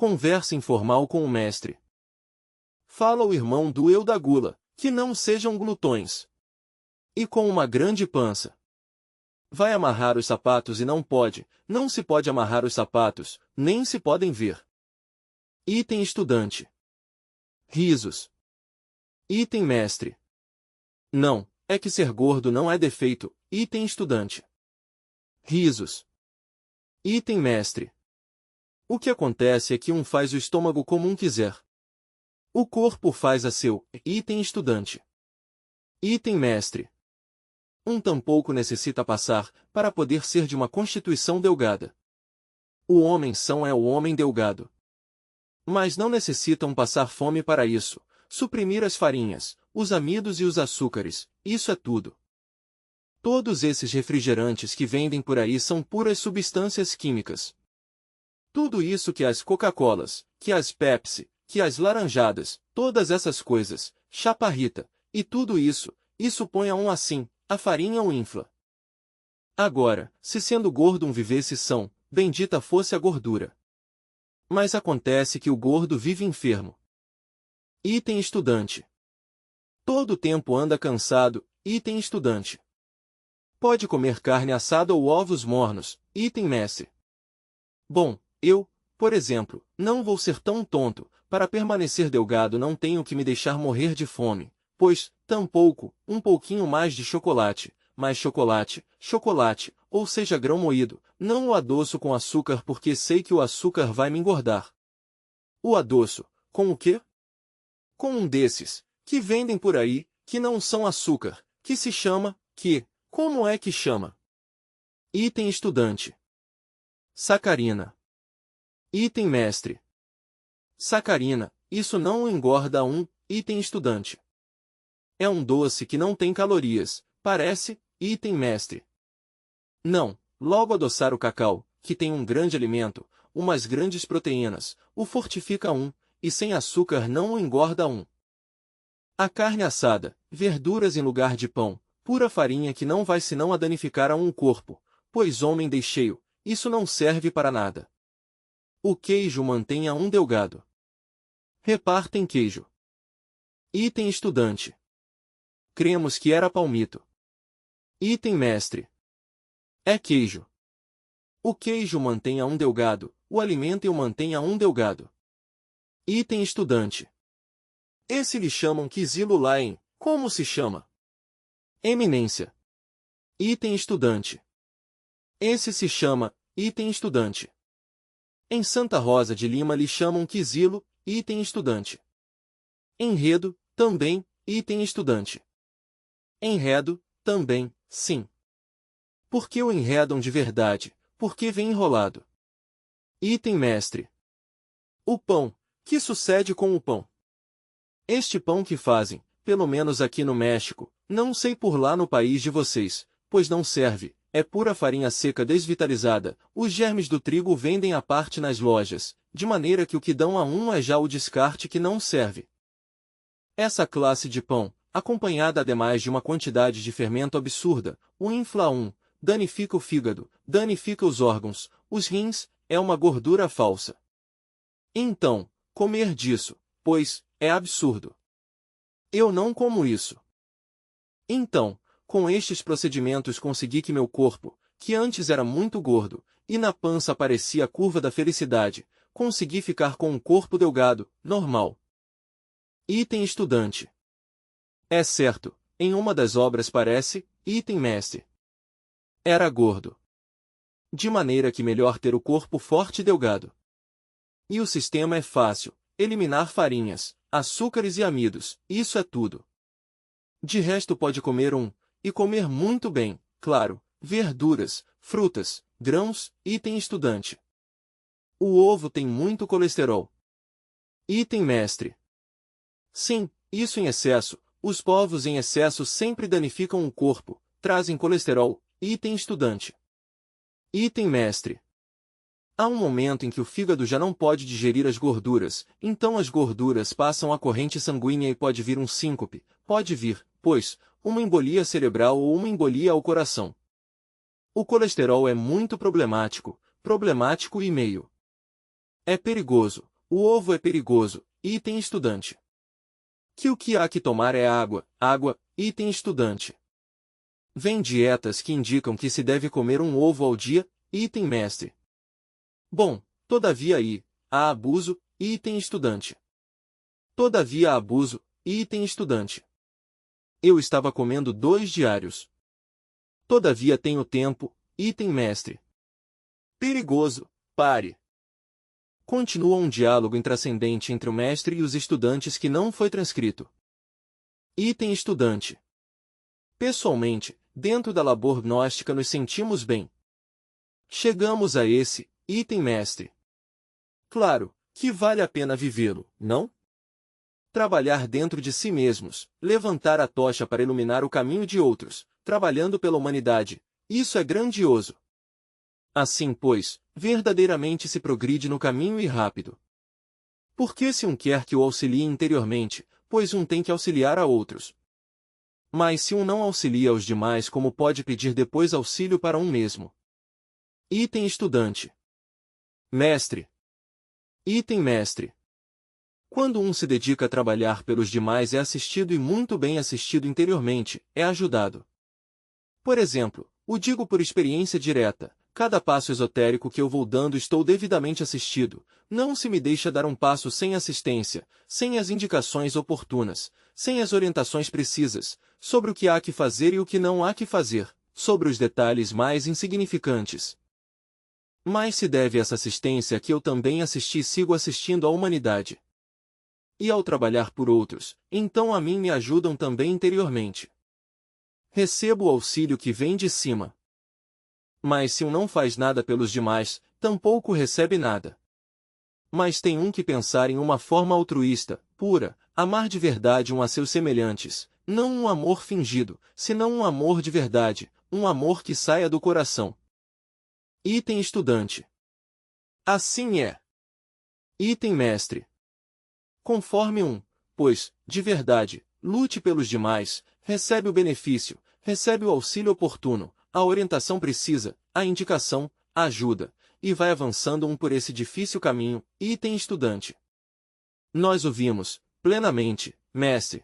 Conversa informal com o mestre. Fala o irmão do eu da gula, que não sejam glutões. E com uma grande pança. Vai amarrar os sapatos e não se pode amarrar os sapatos, nem se podem ver. Item estudante. Risos. Item mestre. Não, é que ser gordo não é defeito, item estudante. Risos. Item mestre. O que acontece é que um faz o estômago como um quiser. O corpo faz a seu, item estudante. Item mestre. Um tampouco necessita passar, para poder ser de uma constituição delgada. O homem são é o homem delgado. Mas não necessitam passar fome para isso, suprimir as farinhas, os amidos e os açúcares, isso é tudo. Todos esses refrigerantes que vendem por aí são puras substâncias químicas. Tudo isso que as Coca-Colas, que as Pepsi, que as laranjadas, todas essas coisas, chaparrita, e tudo isso põe a um assim, a farinha o infla. Agora, se sendo gordo um vivesse são, bendita fosse a gordura. Mas acontece que o gordo vive enfermo. Item estudante. Todo tempo anda cansado, item estudante. Pode comer carne assada ou ovos mornos, item mestre. Bom, eu, por exemplo, não vou ser tão tonto, para permanecer delgado não tenho que me deixar morrer de fome, pois, tampouco, um pouquinho mais de chocolate, mas chocolate, ou seja grão moído, não o adoço com açúcar porque sei que o açúcar vai me engordar. O adoço, com o quê? Com um desses, que vendem por aí, que não são açúcar, que se chama, como é que chama? Item estudante. Sacarina. Item mestre. Sacarina, isso não o engorda um, item estudante. É um doce que não tem calorias, parece, item mestre. Não, logo adoçar o cacau, que tem um grande alimento, umas grandes proteínas, o fortifica um, e sem açúcar não o engorda um. A carne assada, verduras em lugar de pão, pura farinha que não vai senão a danificar a um corpo, pois homem deixeio, isso não serve para nada. O queijo mantém a um delgado. Repartem queijo. Item estudante. Cremos que era palmito. Item mestre. É queijo. O queijo mantém a um delgado, o alimenta e o mantém a um delgado. Item estudante. Esse lhe chamam quisilo lá em, como se chama? Eminência. Item estudante. Esse se chama, item estudante. Em Santa Rosa de Lima lhe chamam quisilo, item estudante. Enredo, também, item estudante. Enredo, também, sim. Por que o enredam de verdade? Porque vem enrolado. Item mestre. O pão, que sucede com o pão? Este pão que fazem, pelo menos aqui no México, não sei por lá no país de vocês, pois não serve, é pura farinha seca desvitalizada, os germes do trigo vendem à parte nas lojas, de maneira que o que dão a um é já o descarte que não serve. Essa classe de pão, acompanhada ademais de uma quantidade de fermento absurda, o infla um, danifica o fígado, danifica os órgãos, os rins, é uma gordura falsa. Então, comer disso, pois, é absurdo. Eu não como isso. Então, com estes procedimentos consegui que meu corpo, que antes era muito gordo, e na pança parecia a curva da felicidade, consegui ficar com um corpo delgado, normal. Item estudante. É certo, em uma das obras parece, item mestre. Era gordo. De maneira que melhor ter o corpo forte e delgado. E o sistema é fácil, eliminar farinhas, açúcares e amidos, isso é tudo. De resto pode comer e comer muito bem, claro, verduras, frutas, grãos, item estudante. O ovo tem muito colesterol. Item mestre. Sim, isso em excesso, os povos em excesso sempre danificam o corpo, trazem colesterol, item estudante. Item mestre. Há um momento em que o fígado já não pode digerir as gorduras, então as gorduras passam à corrente sanguínea e pode vir um síncope, pode vir, pois, uma embolia cerebral ou uma embolia ao coração. O colesterol é muito problemático e meio. É perigoso, O ovo é perigoso, item estudante. Que o que há que tomar é água, água, item estudante. Vem dietas que indicam que se deve comer um ovo ao dia, item mestre. Bom, todavia há abuso, item estudante. Todavia há abuso, item estudante. Eu estava comendo 2 diários. Todavia tenho tempo, item mestre. Perigoso, pare. Continua um diálogo intrascendente entre o mestre e os estudantes que não foi transcrito. Item estudante. Pessoalmente, dentro da labor gnóstica nos sentimos bem. Chegamos a esse, item mestre. Claro, que vale a pena vivê-lo, não? Trabalhar dentro de si mesmos, levantar a tocha para iluminar o caminho de outros, trabalhando pela humanidade, isso é grandioso. Assim, pois, verdadeiramente se progride no caminho e rápido. Porque se um quer que o auxilie interiormente, pois um tem que auxiliar a outros. Mas se um não auxilia aos demais, como pode pedir depois auxílio para um mesmo? Item estudante. Mestre. Item mestre. Quando um se dedica a trabalhar pelos demais é assistido e muito bem assistido interiormente, é ajudado. Por exemplo, o digo por experiência direta, cada passo esotérico que eu vou dando estou devidamente assistido, não se me deixa dar um passo sem assistência, sem as indicações oportunas, sem as orientações precisas, sobre o que há que fazer e o que não há que fazer, sobre os detalhes mais insignificantes. Mas se deve essa assistência que eu também assisti e sigo assistindo à humanidade. E ao trabalhar por outros, então a mim me ajudam também interiormente. Recebo o auxílio que vem de cima. Mas se um não faz nada pelos demais, tampouco recebe nada. Mas tem um que pensar em uma forma altruísta, pura, amar de verdade um a seus semelhantes, não um amor fingido, senão um amor de verdade, um amor que saia do coração. Item estudante. Assim é. Item mestre. Conforme pois, de verdade, lute pelos demais, recebe o benefício, recebe o auxílio oportuno, a orientação precisa, a indicação, a ajuda, e vai avançando por esse difícil caminho, item estudante. Nós o vimos, plenamente, mestre.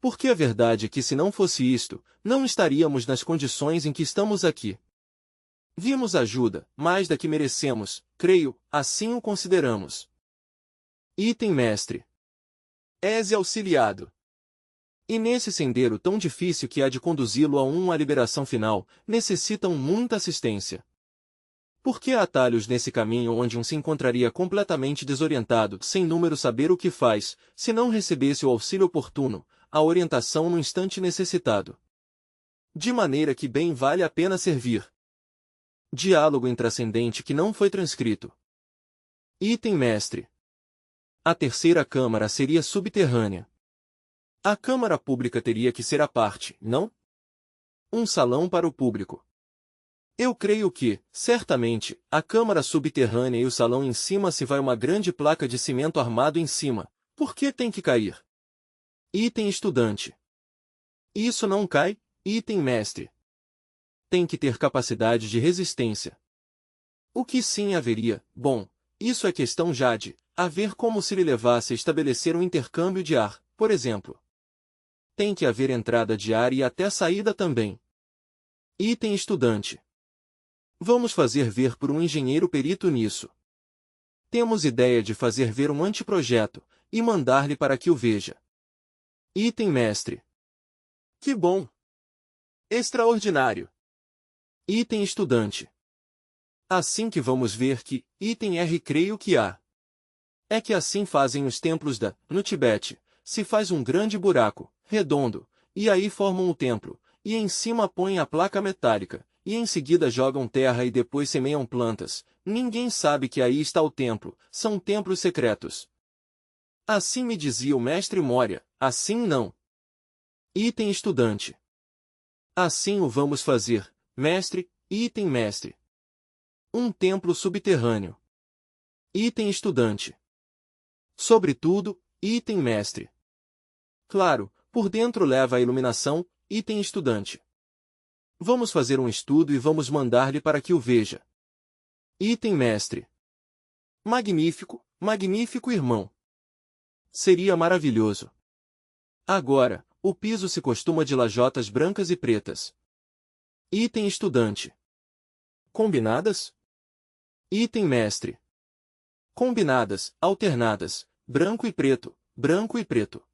Porque a verdade é que se não fosse isto, não estaríamos nas condições em que estamos aqui. Vimos ajuda, mais da que merecemos, creio, assim o consideramos. Item mestre. És auxiliado. E nesse sendero tão difícil que há de conduzi-lo a liberação final, necessitam muita assistência. Porque há atalhos nesse caminho onde um se encontraria completamente desorientado, sem número saber o que faz, se não recebesse o auxílio oportuno, a orientação no instante necessitado. De maneira que bem vale a pena servir. Diálogo intrascendente que não foi transcrito. Item mestre. A terceira câmara seria subterrânea. A câmara pública teria que ser à parte, não? Um salão para o público. Eu creio que, certamente, a câmara subterrânea e o salão em cima se vai uma grande placa de cimento armado em cima. Por que tem que cair? Item estudante. Isso não cai, item mestre. Tem que ter capacidade de resistência. O que sim haveria, bom, isso é questão já de a ver como se lhe levasse a estabelecer um intercâmbio de ar, por exemplo. Tem que haver entrada de ar e até saída também. Item estudante. Vamos fazer ver por um engenheiro perito nisso. Temos ideia de fazer ver um anteprojeto, e mandar-lhe para que o veja. Item mestre. Que bom! Extraordinário! Item estudante. Assim que vamos ver que, item R creio que há. É que assim fazem os templos no Tibete, se faz um grande buraco, redondo, e aí formam o templo, e em cima põem a placa metálica, e em seguida jogam terra e depois semeiam plantas, ninguém sabe que aí está o templo, são templos secretos. Assim me dizia o mestre Moria, assim não. Item estudante. Assim o vamos fazer, mestre, item mestre. Um templo subterrâneo. Item estudante. Sobretudo, item mestre. Claro, por dentro leva a iluminação, item estudante. Vamos fazer um estudo e vamos mandar-lhe para que o veja. Item mestre. Magnífico, Magnífico irmão! Seria maravilhoso. Agora, o piso se costuma de lajotas brancas e pretas. Item estudante. Combinadas? Item mestre. Combinadas, alternadas, branco e preto, branco e preto.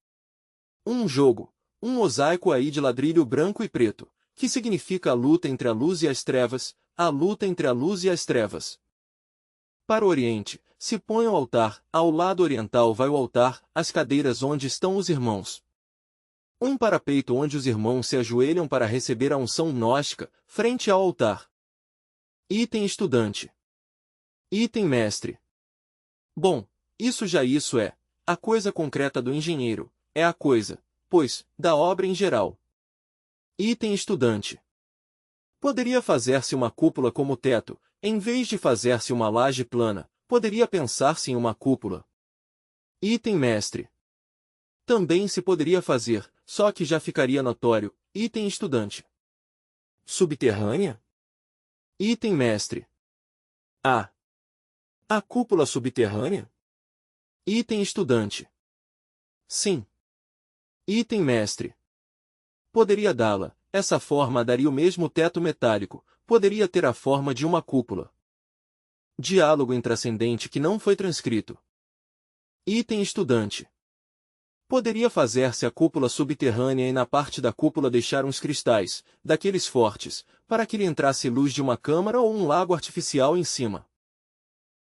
Um jogo, um mosaico aí de ladrilho branco e preto, que significa a luta entre a luz e as trevas, a luta entre a luz e as trevas. Para o oriente, se põe o altar, ao lado oriental vai o altar, as cadeiras onde estão os irmãos. Um parapeito onde os irmãos se ajoelham para receber a unção gnóstica, frente ao altar. Item estudante. Item mestre. Bom, isso é, a coisa concreta do engenheiro, é a coisa, pois, da obra em geral. Item estudante. Poderia fazer-se uma cúpula como teto, em vez de fazer-se uma laje plana, poderia pensar-se em uma cúpula. Item mestre. Também se poderia fazer, só que já ficaria notório, item estudante. Subterrânea? Item mestre. A cúpula subterrânea? Item estudante. Sim. Item mestre. Poderia dá-la, essa forma daria o mesmo teto metálico, poderia ter a forma de uma cúpula. Diálogo intrascendente que não foi transcrito. Item estudante. Poderia fazer-se a cúpula subterrânea e na parte da cúpula deixar uns cristais, daqueles fortes, para que lhe entrasse luz de uma câmara ou um lago artificial em cima.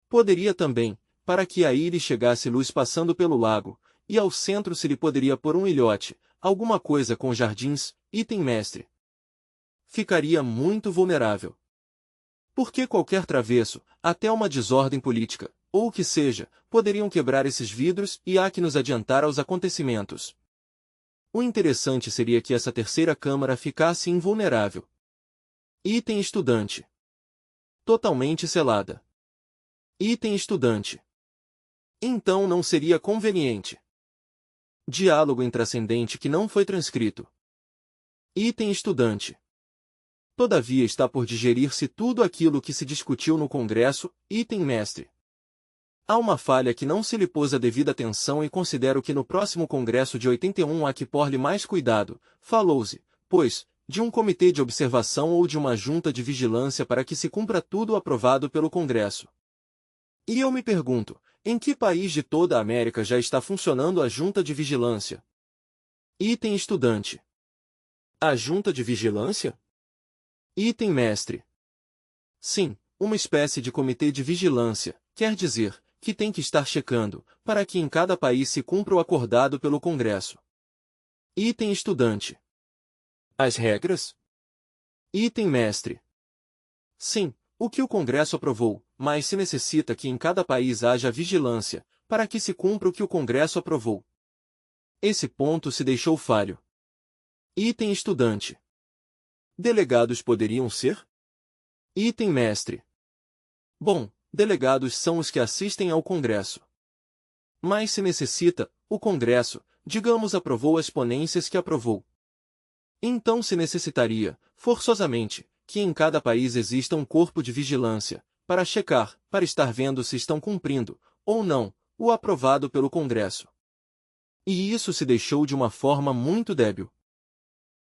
Poderia também, para que aí lhe chegasse luz passando pelo lago, e ao centro se lhe poderia pôr um ilhote, alguma coisa com jardins, item mestre. Ficaria muito vulnerável. Porque qualquer travesso, até uma desordem política, ou o que seja, poderiam quebrar esses vidros e há que nos adiantar aos acontecimentos. O interessante seria que essa terceira câmara ficasse invulnerável. Item estudante. Totalmente selada. Item estudante. Então não seria conveniente. Diálogo intrascendente que não foi transcrito. Item estudante. Todavia está por digerir-se tudo aquilo que se discutiu no Congresso, item mestre. Há uma falha que não se lhe pôs a devida atenção e considero que no próximo Congresso de 81 há que pôr-lhe mais cuidado, falou-se, pois, de um comitê de observação ou de uma junta de vigilância para que se cumpra tudo aprovado pelo Congresso. E eu me pergunto, em que país de toda a América já está funcionando a junta de vigilância? Item estudante. A junta de vigilância? Item mestre. Sim, uma espécie de comitê de vigilância, quer dizer, que tem que estar checando, para que em cada país se cumpra o acordado pelo Congresso. Item estudante. As regras? Item mestre. Sim, o que o Congresso aprovou, mas se necessita que em cada país haja vigilância, para que se cumpra o que o Congresso aprovou. Esse ponto se deixou falho. Item estudante. Delegados poderiam ser? Item mestre. Bom, delegados são os que assistem ao Congresso. Mas se necessita, o Congresso, digamos, aprovou as ponências que aprovou. Então se necessitaria, forçosamente, que em cada país exista um corpo de vigilância, para checar, para estar vendo se estão cumprindo, ou não, o aprovado pelo Congresso. E isso se deixou de uma forma muito débil.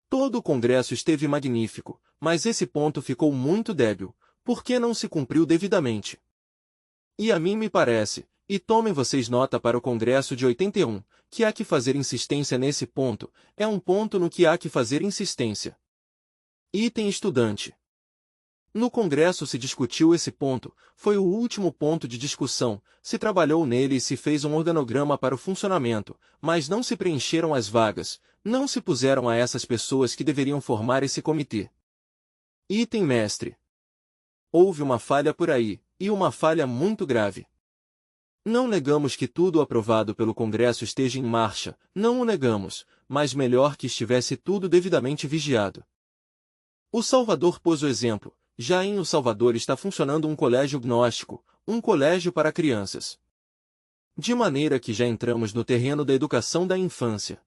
Todo o Congresso esteve magnífico, mas esse ponto ficou muito débil, porque não se cumpriu devidamente. E a mim me parece, e tomem vocês nota para o Congresso de 81, que há que fazer insistência nesse ponto, é um ponto no que há que fazer insistência. Item estudante. No Congresso se discutiu esse ponto, foi o último ponto de discussão, se trabalhou nele e se fez um organograma para o funcionamento, mas não se preencheram as vagas, não se puseram a essas pessoas que deveriam formar esse comitê. Item mestre. Houve uma falha por aí, e uma falha muito grave. Não negamos que tudo aprovado pelo Congresso esteja em marcha, não o negamos, mas melhor que estivesse tudo devidamente vigiado. O Salvador pôs o exemplo, já em O Salvador está funcionando um colégio gnóstico, um colégio para crianças. De maneira que já entramos no terreno da educação da infância.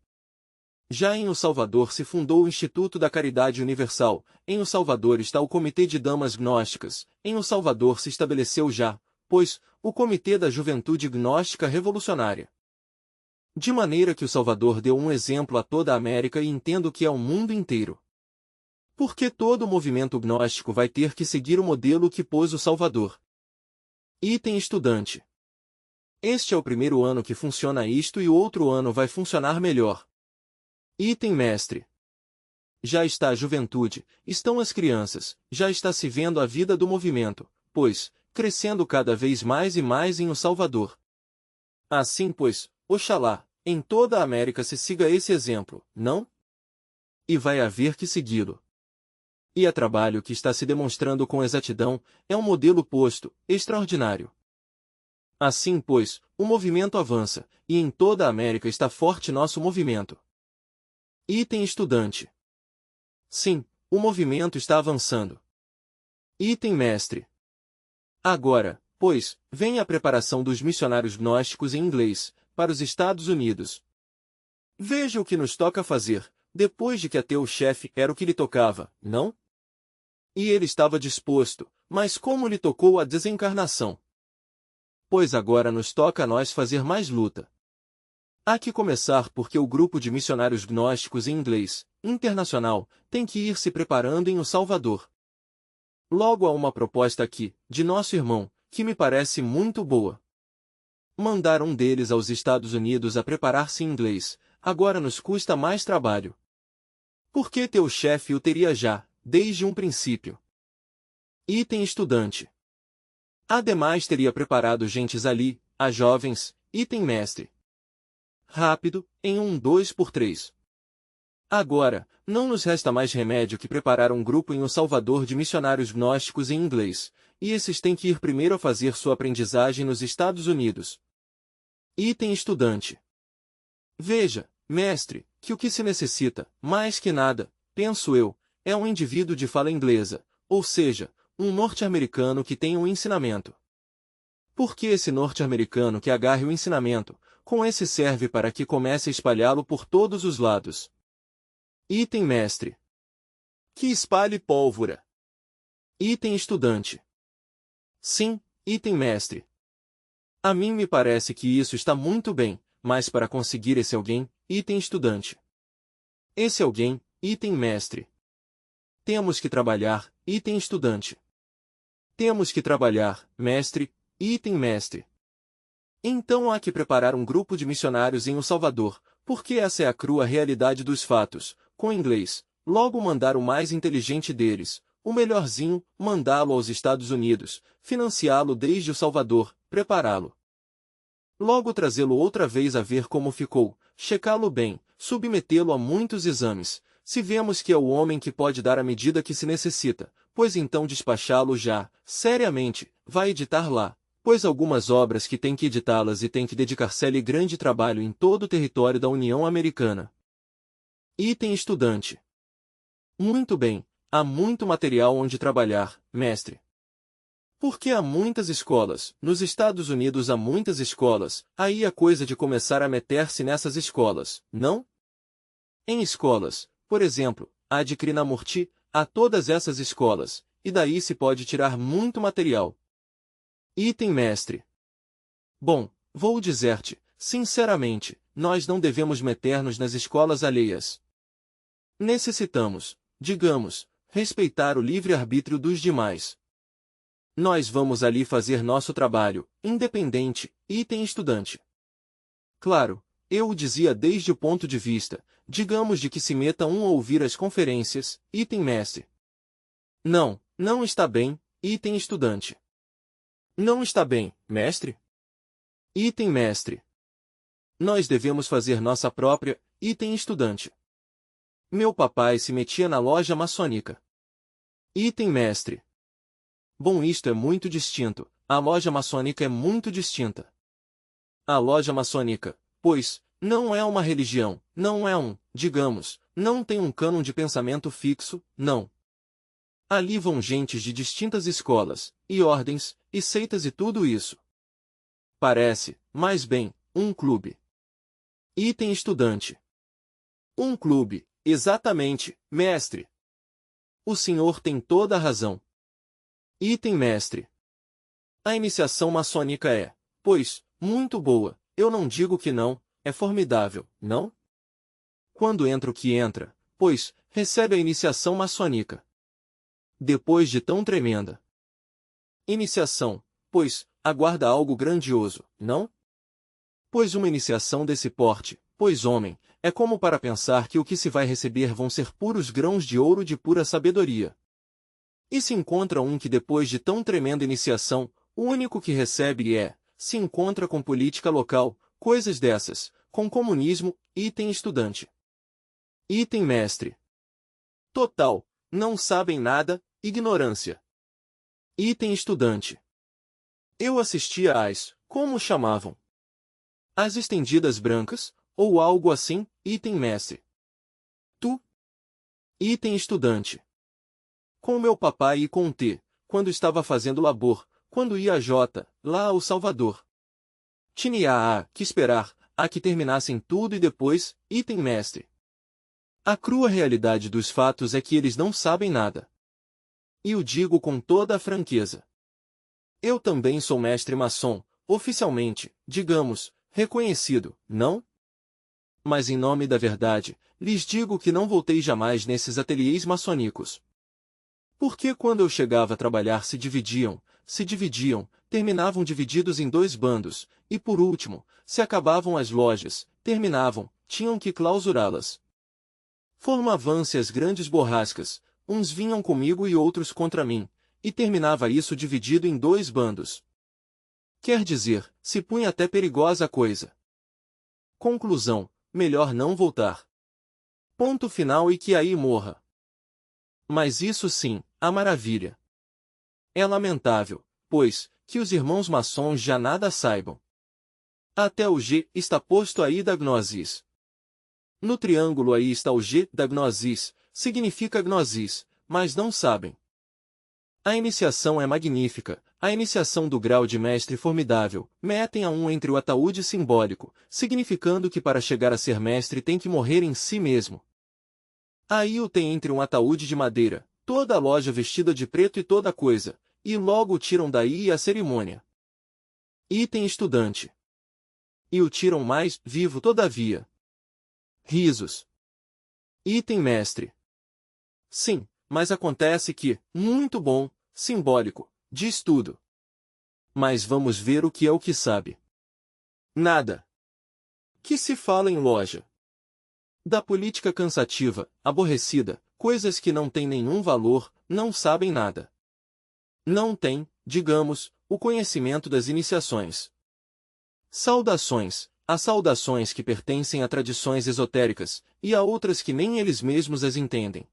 Já em O Salvador se fundou o Instituto da Caridade Universal, em O Salvador está o Comitê de Damas Gnósticas, em O Salvador se estabeleceu já, pois, o Comitê da Juventude Gnóstica Revolucionária. De maneira que o Salvador deu um exemplo a toda a América e entendo que é o mundo inteiro. Porque todo o movimento gnóstico vai ter que seguir o modelo que pôs o Salvador. Item estudante. Este é o primeiro ano que funciona isto e o outro ano vai funcionar melhor. Item mestre. Já está a juventude, estão as crianças, já está se vendo a vida do movimento, pois, crescendo cada vez mais e mais em O Salvador. Assim pois, oxalá, em toda a América se siga esse exemplo, não? E vai haver que segui-lo. E é trabalho que está se demonstrando com exatidão, é um modelo posto, extraordinário. Assim pois, o movimento avança, e em toda a América está forte nosso movimento. Item estudante. Sim, o movimento está avançando. Item mestre. Agora, pois, vem a preparação dos missionários gnósticos em inglês, para os Estados Unidos. Veja o que nos toca fazer, depois de que ateu-chefe era o que lhe tocava, não? E ele estava disposto, mas como lhe tocou a desencarnação? Pois agora nos toca a nós fazer mais luta. Há que começar porque o grupo de missionários gnósticos em inglês, internacional, tem que ir se preparando em O Salvador. Logo há uma proposta aqui, de nosso irmão, que me parece muito boa. Mandar um deles aos Estados Unidos a preparar-se em inglês, agora nos custa mais trabalho. Porque teu chefe o teria já, desde um princípio. Item estudante. Ademais teria preparado gentes ali, a jovens, item mestre. Rápido, em 2x3. Agora, não nos resta mais remédio que preparar um grupo em O Salvador de missionários gnósticos em inglês, e esses têm que ir primeiro a fazer sua aprendizagem nos Estados Unidos. Item estudante. Veja, mestre, que o que se necessita, mais que nada, penso eu, é um indivíduo de fala inglesa, ou seja, um norte-americano que tenha um ensinamento. Porque esse norte-americano que agarre o ensinamento, com esse serve para que comece a espalhá-lo por todos os lados. Item mestre. Que espalhe pólvora. Item estudante. Sim, item mestre. A mim me parece que isso está muito bem, mas para conseguir esse alguém, item estudante. Esse alguém, item mestre. Temos que trabalhar, item estudante. Temos que trabalhar, mestre, item mestre. Então há que preparar um grupo de missionários em O Salvador, porque essa é a crua realidade dos fatos, com inglês, logo mandar o mais inteligente deles, o melhorzinho, mandá-lo aos Estados Unidos, financiá-lo desde O Salvador, prepará-lo. Logo trazê-lo outra vez a ver como ficou, checá-lo bem, submetê-lo a muitos exames, se vemos que é o homem que pode dar a medida que se necessita, pois então despachá-lo já, seriamente, vai editar lá, pois algumas obras que tem que editá-las e tem que dedicar-se-lhe grande trabalho em todo o território da União Americana. Item estudante. Muito bem, há muito material onde trabalhar, mestre. Porque há muitas escolas, nos Estados Unidos há muitas escolas, aí a coisa de começar a meter-se nessas escolas, não? Em escolas, por exemplo, há de Krishnamurti, há todas essas escolas, e daí se pode tirar muito material. Item mestre. Bom, vou dizer-te, sinceramente, nós não devemos meter-nos nas escolas alheias. Necessitamos, digamos, respeitar o livre-arbítrio dos demais. Nós vamos ali fazer nosso trabalho, independente, item estudante. Claro, eu o dizia desde o ponto de vista, digamos de que se meta um a ouvir as conferências, item mestre. Não, não está bem, item estudante. Não está bem, mestre? Item mestre. Nós devemos fazer nossa própria, item estudante. Meu papai se metia na loja maçônica. Item mestre. Bom, isto é muito distinto, a loja maçônica é muito distinta. A loja maçônica, pois, não é uma religião, não é digamos, não tem um cânon de pensamento fixo, não. Ali vão gentes de distintas escolas, e ordens, e seitas e tudo isso. Parece, mais bem, um clube. Item estudante. Um clube, exatamente, mestre. O senhor tem toda a razão. Item mestre. A iniciação maçônica é, pois, muito boa, eu não digo que não, é formidável, não? Quando entra o que entra, pois, recebe a iniciação maçônica. Depois de tão tremenda iniciação, pois, aguarda algo grandioso, não? Pois uma iniciação desse porte, pois homem, é como para pensar que o que se vai receber vão ser puros grãos de ouro de pura sabedoria. E se encontra um que depois de tão tremenda iniciação, o único que recebe se encontra com política local, coisas dessas, com comunismo, item estudante. Item mestre. Total, não sabem nada, ignorância. Item estudante. Eu assistia às, como chamavam? As estendidas brancas, ou algo assim, item mestre. Tu? Item estudante. Com meu papai e com T, quando estava fazendo labor, quando ia a J, lá ao Salvador. Tinha que esperar, a que terminassem tudo e depois, item mestre. A crua realidade dos fatos é que eles não sabem nada. E o digo com toda a franqueza. Eu também sou mestre maçom, oficialmente, digamos, reconhecido, não? Mas em nome da verdade, lhes digo que não voltei jamais nesses ateliês maçônicos. Porque quando eu chegava a trabalhar se dividiam, terminavam divididos em 2 bandos, e por último, se acabavam as lojas, terminavam, tinham que clausurá-las. Formavam-se as grandes borrascas, uns vinham comigo e outros contra mim, e terminava isso dividido em 2 bandos. Quer dizer, se punha até perigosa a coisa. Conclusão, melhor não voltar. Ponto final e que aí morra. Mas isso sim, a maravilha. É lamentável, pois, que os irmãos maçons já nada saibam. Até o G está posto aí da gnosis. No triângulo aí está o G da gnosis, significa gnosis, mas não sabem. A iniciação é magnífica, a iniciação do grau de mestre formidável, metem a um entre o ataúde simbólico, significando que para chegar a ser mestre tem que morrer em si mesmo. Aí o tem entre um ataúde de madeira, toda a loja vestida de preto e toda coisa, e logo o tiram daí e a cerimônia. Item estudante. E o tiram mais, vivo todavia. Risos. Item mestre. Sim, mas acontece que, muito bom, simbólico, diz tudo. Mas vamos ver o que é o que sabe. Nada. Que se fala em loja? Da política cansativa, aborrecida, coisas que não têm nenhum valor, não sabem nada. Não têm, digamos, o conhecimento das iniciações. Saudações. Há saudações que pertencem a tradições esotéricas, e há outras que nem eles mesmos as entendem.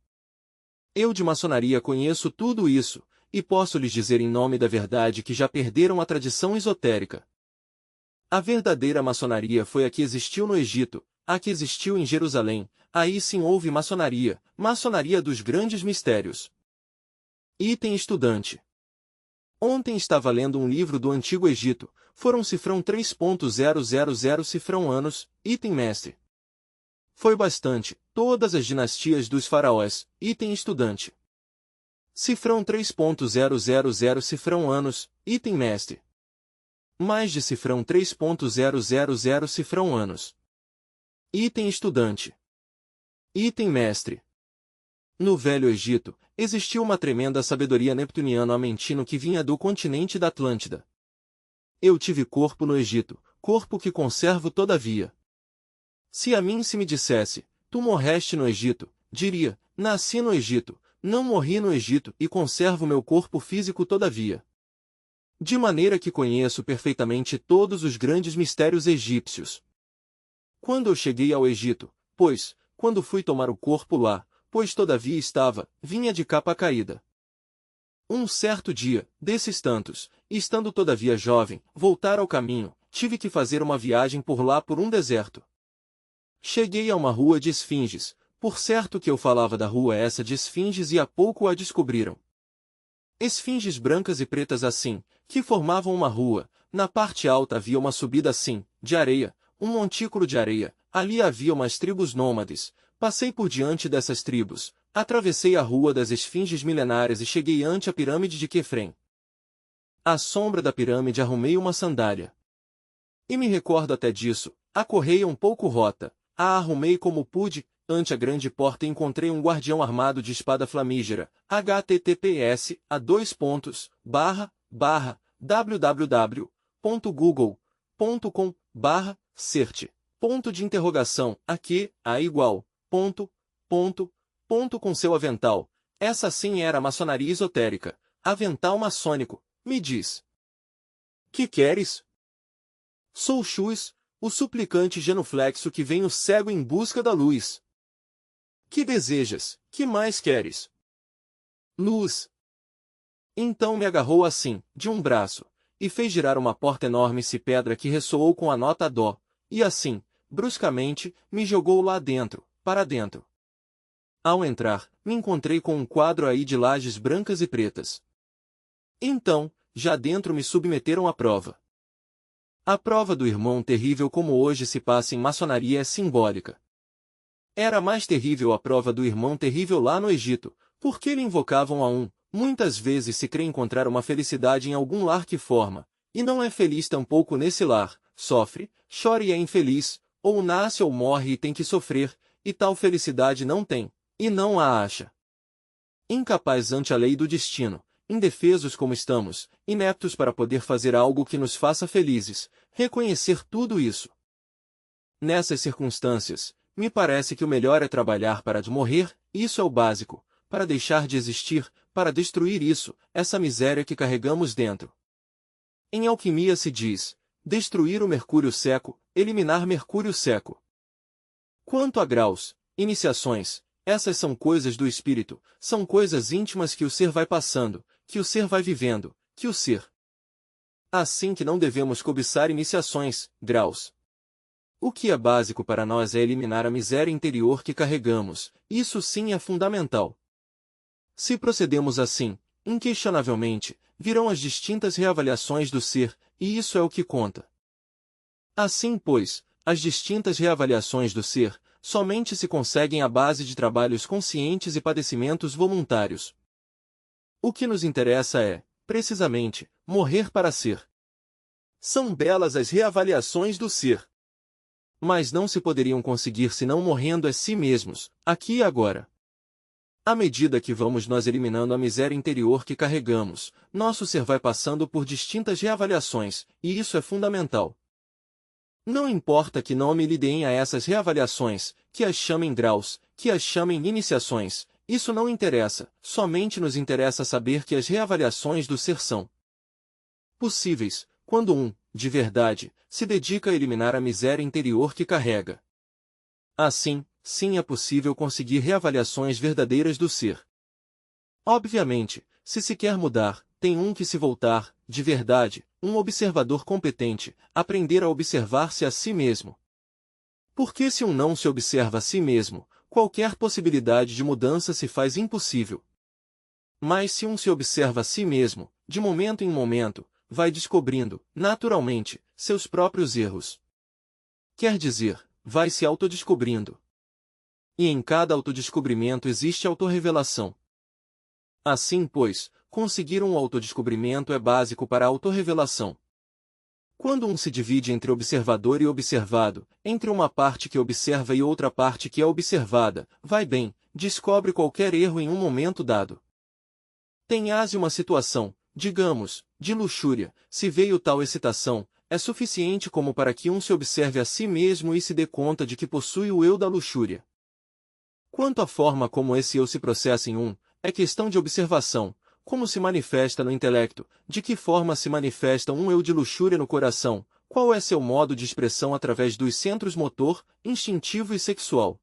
Eu de maçonaria conheço tudo isso, e posso lhes dizer em nome da verdade que já perderam a tradição esotérica. A verdadeira maçonaria foi a que existiu no Egito, a que existiu em Jerusalém, aí sim houve maçonaria, maçonaria dos grandes mistérios. Item estudante. Ontem estava lendo um livro do Antigo Egito, foram cifrão 3.000 cifrão anos, item mestre. Foi bastante, todas as dinastias dos faraós, item estudante. Cifrão 3.000 cifrão anos, item mestre. Mais de cifrão 3.000 cifrão anos. Item estudante. Item mestre. No Velho Egito, existiu uma tremenda sabedoria neptuniano-amentino que vinha do continente da Atlântida. Eu tive corpo no Egito, corpo que conservo todavia. Se a mim se me dissesse, tu morreste no Egito, diria, nasci no Egito, não morri no Egito e conservo meu corpo físico todavia. De maneira que conheço perfeitamente todos os grandes mistérios egípcios. Quando eu cheguei ao Egito, pois, quando fui tomar o corpo lá, pois todavia vinha de capa caída. Um certo dia, desses tantos, estando todavia jovem, voltar ao caminho, tive que fazer uma viagem por lá por um deserto. Cheguei a uma rua de esfinges, por certo que eu falava da rua essa de esfinges e há pouco a descobriram. Esfinges brancas e pretas assim, que formavam uma rua, na parte alta havia uma subida assim, de areia, um montículo de areia, ali havia umas tribos nômades, passei por diante dessas tribos, atravessei a rua das esfinges milenárias e cheguei ante a pirâmide de Quefrem. À sombra da pirâmide arrumei uma sandália. E me recordo até disso, a correia um pouco rota, a arrumei como pude, ante a grande porta encontrei um guardião armado de espada flamígera, https://www.google.com/cert. Ponto de interrogação, aqui, a igual, com seu avental. Essa sim era a maçonaria esotérica, avental maçônico, me diz. Que queres? Sou Xus, o suplicante genuflexo que vem o cego em busca da luz. Que desejas, que mais queres? Luz. Então me agarrou assim, de um braço, e fez girar uma porta enorme-se pedra que ressoou com a nota dó, e assim, bruscamente, me jogou lá dentro, para dentro. Ao entrar, me encontrei com um quadro aí de lajes brancas e pretas. Então, já dentro me submeteram à prova. A prova do irmão terrível como hoje se passa em maçonaria é simbólica. Era mais terrível a prova do irmão terrível lá no Egito, porque ele invocavam a um, muitas vezes se crê encontrar uma felicidade em algum lar que forma, e não é feliz tampouco nesse lar, sofre, chora e é infeliz, ou nasce ou morre e tem que sofrer, e tal felicidade não tem, e não a acha. Incapaz ante a lei do destino, indefesos como estamos, ineptos para poder fazer algo que nos faça felizes, reconhecer tudo isso. Nessas circunstâncias, me parece que o melhor é trabalhar para de morrer, isso é o básico, para deixar de existir, para destruir isso, essa miséria que carregamos dentro. Em alquimia se diz, destruir o mercúrio seco, eliminar mercúrio seco. Quanto a graus, iniciações, essas são coisas do espírito, são coisas íntimas que o ser vai passando, que o ser vai vivendo, que o ser. Assim que não devemos cobiçar iniciações, graus. O que é básico para nós é eliminar a miséria interior que carregamos, isso sim é fundamental. Se procedemos assim, inquestionavelmente, virão as distintas reavaliações do ser, e isso é o que conta. Assim, pois, as distintas reavaliações do ser, somente se conseguem à base de trabalhos conscientes e padecimentos voluntários. O que nos interessa é, precisamente, morrer para ser. São belas as reavaliações do ser. Mas não se poderiam conseguir senão morrendo a si mesmos, aqui e agora. À medida que vamos nós eliminando a miséria interior que carregamos, nosso ser vai passando por distintas reavaliações, e isso é fundamental. Não importa que nome lhe deem a essas reavaliações, que as chamem graus, que as chamem iniciações, isso não interessa, somente nos interessa saber que as reavaliações do ser são possíveis, quando de verdade, se dedica a eliminar a miséria interior que carrega. Assim, sim é possível conseguir reavaliações verdadeiras do ser. Obviamente, se quer mudar, tem que se voltar, de verdade, um observador competente, aprender a observar-se a si mesmo. Porque se não se observa a si mesmo, qualquer possibilidade de mudança se faz impossível. Mas se se observa a si mesmo, de momento em momento, vai descobrindo, naturalmente, seus próprios erros. Quer dizer, vai se autodescobrindo. E em cada autodescobrimento existe autorrevelação. Assim, pois, conseguir um autodescobrimento é básico para a autorrevelação. Quando se divide entre observador e observado, entre uma parte que observa e outra parte que é observada, vai bem, descobre qualquer erro em um momento dado. Tenhas uma situação, digamos, de luxúria, se veio tal excitação, é suficiente como para que se observe a si mesmo e se dê conta de que possui o eu da luxúria. Quanto à forma como esse eu se processa em é questão de observação, como se manifesta no intelecto, de que forma se manifesta eu de luxúria no coração, qual é seu modo de expressão através dos centros motor, instintivo e sexual.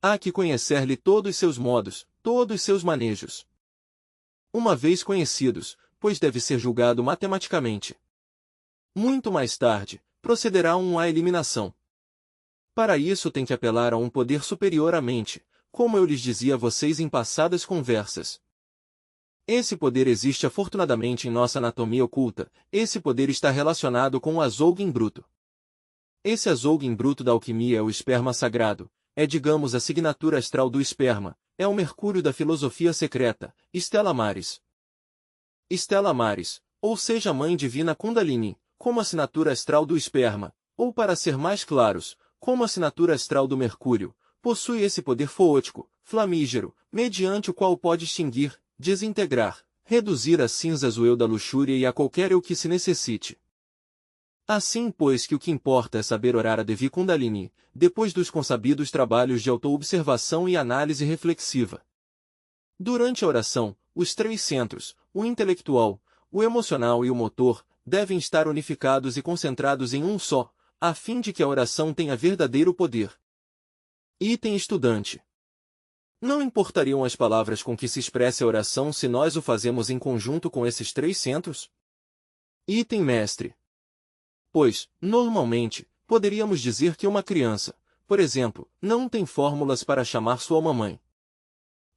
Há que conhecer-lhe todos seus modos, todos seus manejos. Uma vez conhecidos, pois deve ser julgado matematicamente. Muito mais tarde, procederá à eliminação. Para isso tem que apelar a um poder superior à mente, como eu lhes dizia a vocês em passadas conversas. Esse poder existe afortunadamente em nossa anatomia oculta, esse poder está relacionado com o azougue bruto. Esse azougue bruto da alquimia é o esperma sagrado, é digamos a signatura astral do esperma, é o mercúrio da filosofia secreta, Stella Maris. Stella Maris, ou seja a mãe divina Kundalini, como assinatura astral do esperma, ou para ser mais claros, como assinatura astral do Mercúrio, possui esse poder foótico, flamígero, mediante o qual pode extinguir, desintegrar, reduzir a cinzas o eu da luxúria e a qualquer eu que se necessite. Assim, pois, que o que importa é saber orar a Devi Kundalini, depois dos consabidos trabalhos de autoobservação e análise reflexiva. Durante a oração, os três centros, o intelectual, o emocional e o motor, devem estar unificados e concentrados em um só, a fim de que a oração tenha verdadeiro poder. Item estudante. Não importariam as palavras com que se expresse a oração se nós o fazemos em conjunto com esses três centros? Item mestre. Pois, normalmente, poderíamos dizer que uma criança, por exemplo, não tem fórmulas para chamar sua mamãe.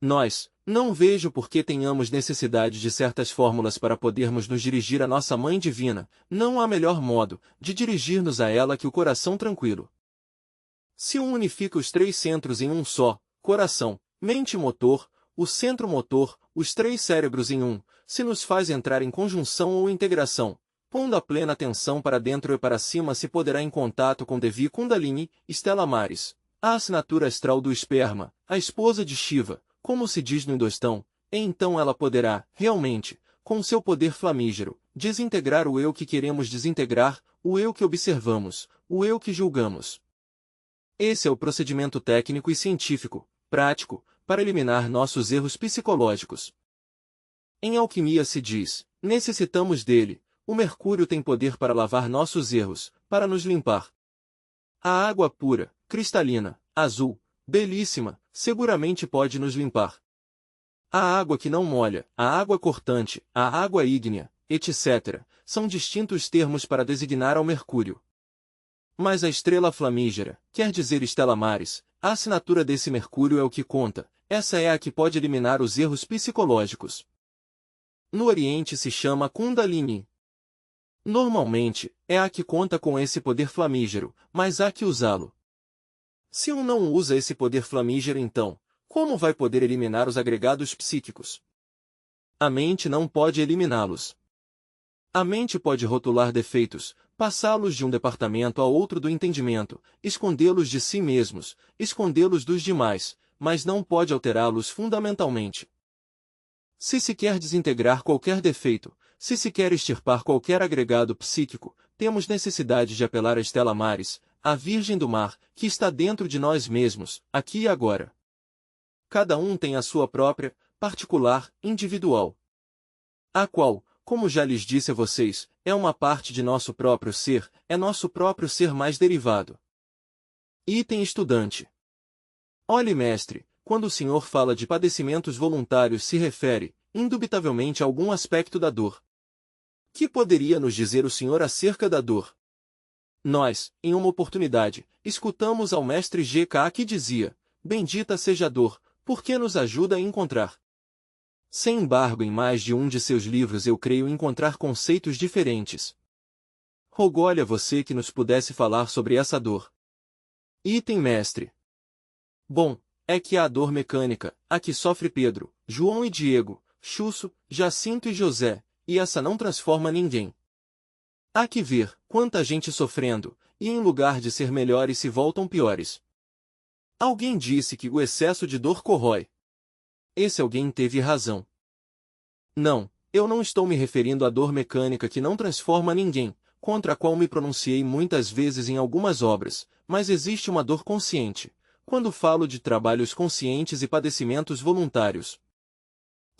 Nós, não vejo por que tenhamos necessidade de certas fórmulas para podermos nos dirigir à nossa Mãe Divina, não há melhor modo de dirigir-nos a ela que o coração tranquilo. Se um unifica os três centros em um só, coração, mente e motor, o centro motor, os três cérebros em um, se nos faz entrar em conjunção ou integração, pondo a plena atenção para dentro e para cima se poderá em contato com Devi Kundalini, Stella Maris, a assinatura astral do esperma, a esposa de Shiva, como se diz no Indostão, e então ela poderá, realmente, com seu poder flamígero, desintegrar o eu que queremos desintegrar, o eu que observamos, o eu que julgamos. Esse é o procedimento técnico e científico, prático, para eliminar nossos erros psicológicos. Em alquimia se diz, necessitamos dele, o mercúrio tem poder para lavar nossos erros, para nos limpar. A água pura, cristalina, azul, belíssima, seguramente pode nos limpar. A água que não molha, a água cortante, a água ígnea, etc., são distintos termos para designar ao mercúrio. Mas a estrela flamígera, quer dizer Stella Maris, a assinatura desse mercúrio é o que conta, essa é a que pode eliminar os erros psicológicos. No Oriente se chama Kundalini. Normalmente, é a que conta com esse poder flamígero, mas há que usá-lo. Se um não usa esse poder flamígero então, como vai poder eliminar os agregados psíquicos? A mente não pode eliminá-los. A mente pode rotular defeitos, passá-los de um departamento a outro do entendimento, escondê-los de si mesmos, escondê-los dos demais, mas não pode alterá-los fundamentalmente. Se se quer desintegrar qualquer defeito, se se quer extirpar qualquer agregado psíquico, temos necessidade de apelar a Stella Maris, a Virgem do Mar, que está dentro de nós mesmos, aqui e agora. Cada um tem a sua própria, particular, individual. A qual, como já lhes disse a vocês, é uma parte de nosso próprio ser, é nosso próprio ser mais derivado. Item estudante. Olhe, mestre, quando o senhor fala de padecimentos voluntários se refere, indubitavelmente a algum aspecto da dor. Que poderia nos dizer o senhor acerca da dor? Nós, em uma oportunidade, escutamos ao mestre G.K. que dizia, bendita seja a dor, porque nos ajuda a encontrar. Sem embargo, em mais de um de seus livros eu creio encontrar conceitos diferentes. Rogo-lhe a você que nos pudesse falar sobre essa dor. Item mestre. Bom, é que há a dor mecânica, a que sofre Pedro, João e Diego, Chusso, Jacinto e José, e essa não transforma ninguém. Há que ver quanta gente sofrendo, e em lugar de ser melhores se voltam piores. Alguém disse que o excesso de dor corrói. Esse alguém teve razão. Não, eu não estou me referindo à dor mecânica que não transforma ninguém, contra a qual me pronunciei muitas vezes em algumas obras, mas existe uma dor consciente, quando falo de trabalhos conscientes e padecimentos voluntários.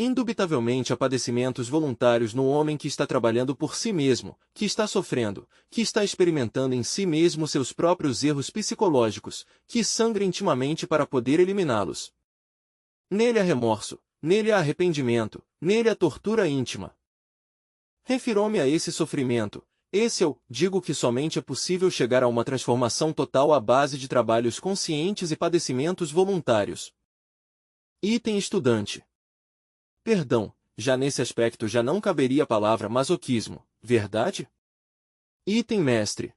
Indubitavelmente há padecimentos voluntários no homem que está trabalhando por si mesmo, que está sofrendo, que está experimentando em si mesmo seus próprios erros psicológicos, que sangra intimamente para poder eliminá-los. Nele há remorso, nele há arrependimento, nele há tortura íntima. Refiro-me a esse sofrimento, esse eu digo que somente é possível chegar a uma transformação total à base de trabalhos conscientes e padecimentos voluntários. Item estudante. Perdão, já nesse aspecto já não caberia a palavra masoquismo, verdade? Item mestre.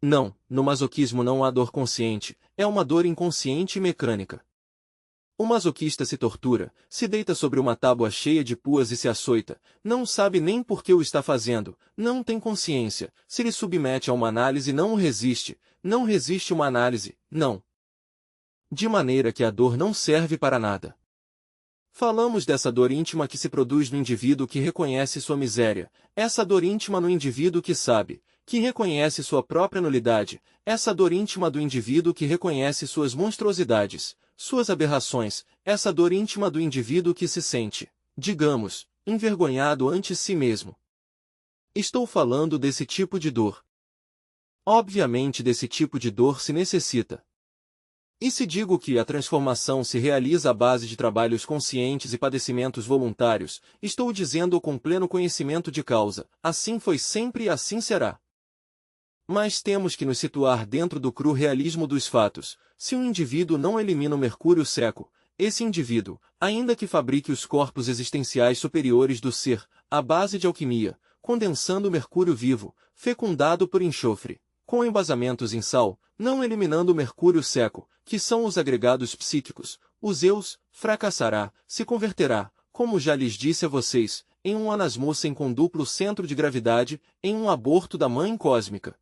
Não, no masoquismo não há dor consciente, é uma dor inconsciente e mecânica. O masoquista se tortura, se deita sobre uma tábua cheia de puas e se açoita, não sabe nem por que o está fazendo, não tem consciência, se lhe submete a uma análise não resiste uma análise, não. De maneira que a dor não serve para nada. Falamos dessa dor íntima que se produz no indivíduo que reconhece sua miséria, essa dor íntima no indivíduo que sabe, que reconhece sua própria nulidade, essa dor íntima do indivíduo que reconhece suas monstruosidades, suas aberrações, essa dor íntima do indivíduo que se sente, digamos, envergonhado ante si mesmo. Estou falando desse tipo de dor. Obviamente desse tipo de dor se necessita. E se digo que a transformação se realiza à base de trabalhos conscientes e padecimentos voluntários, estou dizendo com pleno conhecimento de causa, assim foi sempre e assim será. Mas temos que nos situar dentro do cru realismo dos fatos. Se um indivíduo não elimina o mercúrio seco, esse indivíduo, ainda que fabrique os corpos existenciais superiores do ser, à base de alquimia, condensando o mercúrio vivo, fecundado por enxofre, com embasamentos em sal, não eliminando o mercúrio seco, que são os agregados psíquicos, os eus, fracassará, se converterá, como já lhes disse a vocês, em um anasmussen com duplo centro de gravidade, em um aborto da mãe cósmica.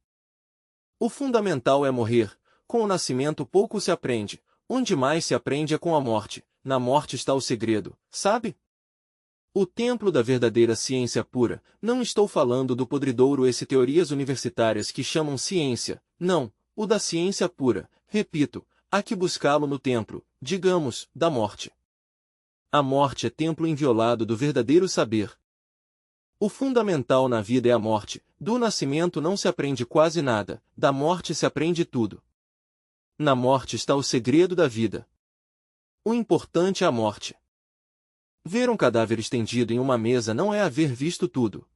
O fundamental é morrer. Com o nascimento pouco se aprende. Onde mais se aprende é com a morte. Na morte está o segredo, sabe? O templo da verdadeira ciência pura. Não estou falando do podridouro esse teorias universitárias que chamam ciência. Não, o da ciência pura. Repito, há que buscá-lo no templo, digamos, da morte. A morte é templo inviolado do verdadeiro saber. O fundamental na vida é a morte. Do nascimento não se aprende quase nada, da morte se aprende tudo. Na morte está o segredo da vida. O importante é a morte. Ver um cadáver estendido em uma mesa não é haver visto tudo.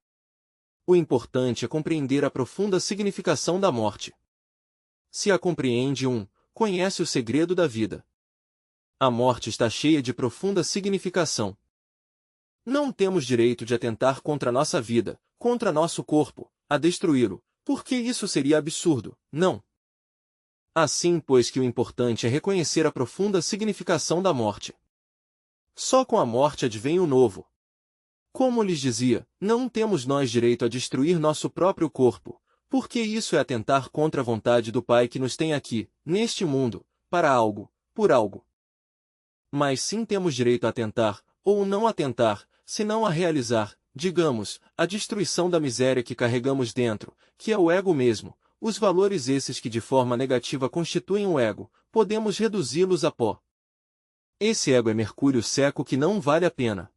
O importante é compreender a profunda significação da morte. Se a compreende conhece o segredo da vida. A morte está cheia de profunda significação. Não temos direito de atentar contra nossa vida, contra nosso corpo, a destruí-lo, porque isso seria absurdo, não. Assim, pois que o importante é reconhecer a profunda significação da morte. Só com a morte advém o novo. Como lhes dizia, não temos nós direito a destruir nosso próprio corpo, porque isso é atentar contra a vontade do Pai que nos tem aqui, neste mundo, para algo, por algo. Mas sim temos direito a atentar, ou não atentar, senão a realizar, digamos, a destruição da miséria que carregamos dentro, que é o ego mesmo, os valores esses que de forma negativa constituem o ego, podemos reduzi-los a pó. Esse ego é mercúrio seco que não vale a pena.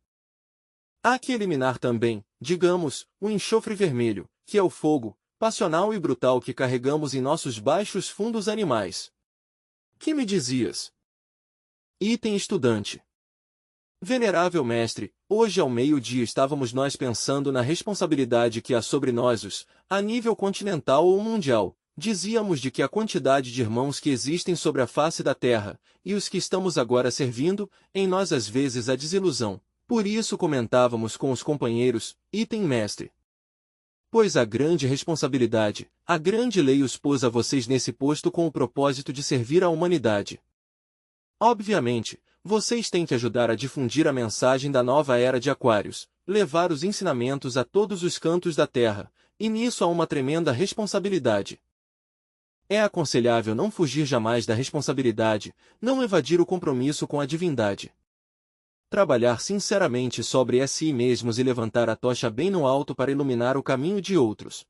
Há que eliminar também, digamos, o enxofre vermelho, que é o fogo, passional e brutal que carregamos em nossos baixos fundos animais. Que me dizias? Item estudante. Venerável mestre, hoje ao meio-dia estávamos nós pensando na responsabilidade que há sobre nós a nível continental ou mundial, dizíamos de que a quantidade de irmãos que existem sobre a face da terra, e os que estamos agora servindo, em nós às vezes a desilusão, por isso comentávamos com os companheiros, item mestre. Pois a grande responsabilidade, a grande lei os pôs a vocês nesse posto com o propósito de servir à humanidade. Obviamente, vocês têm que ajudar a difundir a mensagem da nova era de Aquários, levar os ensinamentos a todos os cantos da Terra, e nisso há uma tremenda responsabilidade. É aconselhável não fugir jamais da responsabilidade, não evadir o compromisso com a divindade. Trabalhar sinceramente sobre si mesmos e levantar a tocha bem no alto para iluminar o caminho de outros.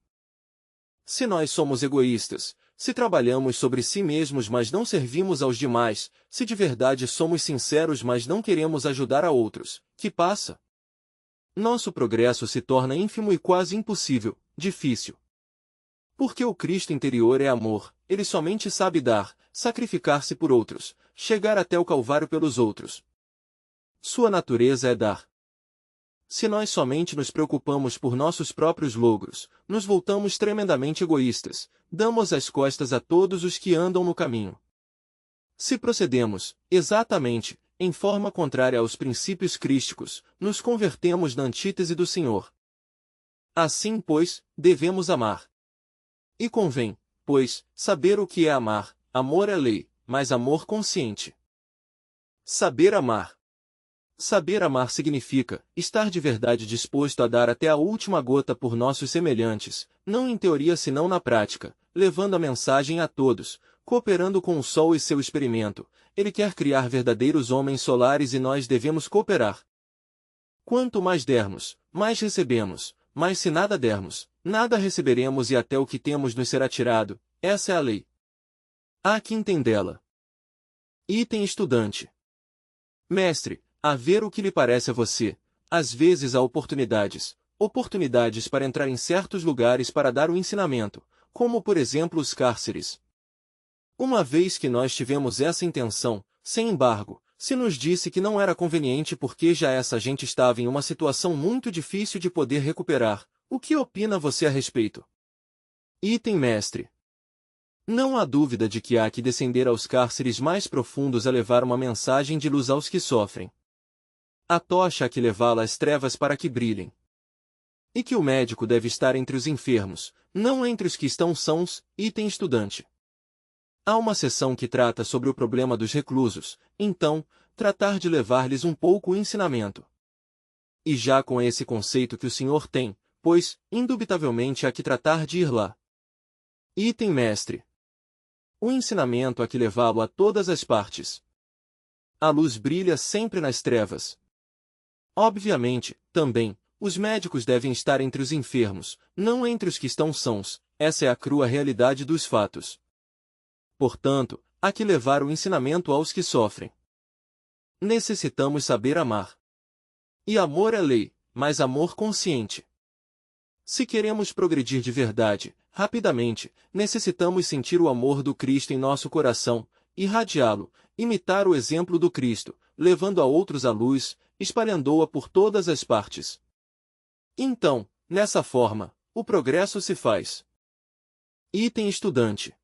Se nós somos egoístas, se trabalhamos sobre si mesmos mas não servimos aos demais, se de verdade somos sinceros mas não queremos ajudar a outros, que passa? Nosso progresso se torna ínfimo e quase impossível, difícil. Porque o Cristo interior é amor, ele somente sabe dar, sacrificar-se por outros, chegar até o Calvário pelos outros. Sua natureza é dar. Se nós somente nos preocupamos por nossos próprios logros, nos voltamos tremendamente egoístas, damos as costas a todos os que andam no caminho. Se procedemos, exatamente, em forma contrária aos princípios crísticos, nos convertemos na antítese do Senhor. Assim, pois, devemos amar. E convém, pois, saber o que é amar. Amor é lei, mas amor consciente. Saber amar. Saber amar significa estar de verdade disposto a dar até a última gota por nossos semelhantes, não em teoria senão na prática, levando a mensagem a todos, cooperando com o sol e seu experimento. Ele quer criar verdadeiros homens solares e nós devemos cooperar. Quanto mais dermos, mais recebemos, mas se nada dermos, nada receberemos e até o que temos nos será tirado. Essa é a lei. Há que entendê-la. Item estudante. Mestre, a ver o que lhe parece a você. Às vezes há oportunidades para entrar em certos lugares para dar o ensinamento, como por exemplo os cárceres. Uma vez que nós tivemos essa intenção, sem embargo, se nos disse que não era conveniente porque já essa gente estava em uma situação muito difícil de poder recuperar. O que opina você a respeito? Item mestre. Não há dúvida de que há que descender aos cárceres mais profundos a levar uma mensagem de luz aos que sofrem. A tocha há que levá-la às trevas para que brilhem. E que o médico deve estar entre os enfermos, não entre os que estão sãos. Item estudante. Há uma seção que trata sobre o problema dos reclusos, então, tratar de levar-lhes um pouco o ensinamento. E já com esse conceito que o senhor tem, pois, indubitavelmente há que tratar de ir lá. Item mestre. O ensinamento há que levá-lo a todas as partes. A luz brilha sempre nas trevas. Obviamente, também, os médicos devem estar entre os enfermos, não entre os que estão sãos. Essa é a crua realidade dos fatos. Portanto, há que levar o ensinamento aos que sofrem. Necessitamos saber amar. E amor é lei, mas amor consciente. Se queremos progredir de verdade, rapidamente, necessitamos sentir o amor do Cristo em nosso coração, irradiá-lo, imitar o exemplo do Cristo, levando a outros a luz, espalhando-a por todas as partes. Então, nessa forma, o progresso se faz. Item estudante.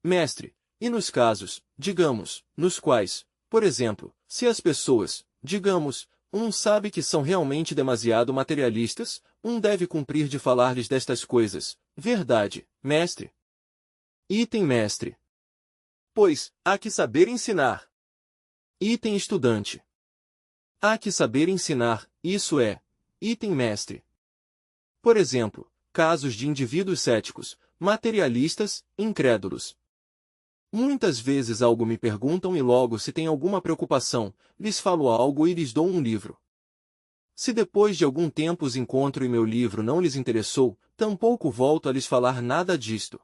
Mestre, e nos casos, digamos, nos quais, por exemplo, se as pessoas, digamos, sabe que são realmente demasiado materialistas, deve cumprir de falar-lhes destas coisas. Verdade, mestre. Item mestre. Pois, há que saber ensinar. Item estudante. Há que saber ensinar, isso é. Item mestre. Por exemplo, casos de indivíduos céticos, materialistas, incrédulos. Muitas vezes algo me perguntam e logo se tem alguma preocupação, lhes falo algo e lhes dou um livro. Se depois de algum tempo os encontro e meu livro não lhes interessou, tampouco volto a lhes falar nada disto.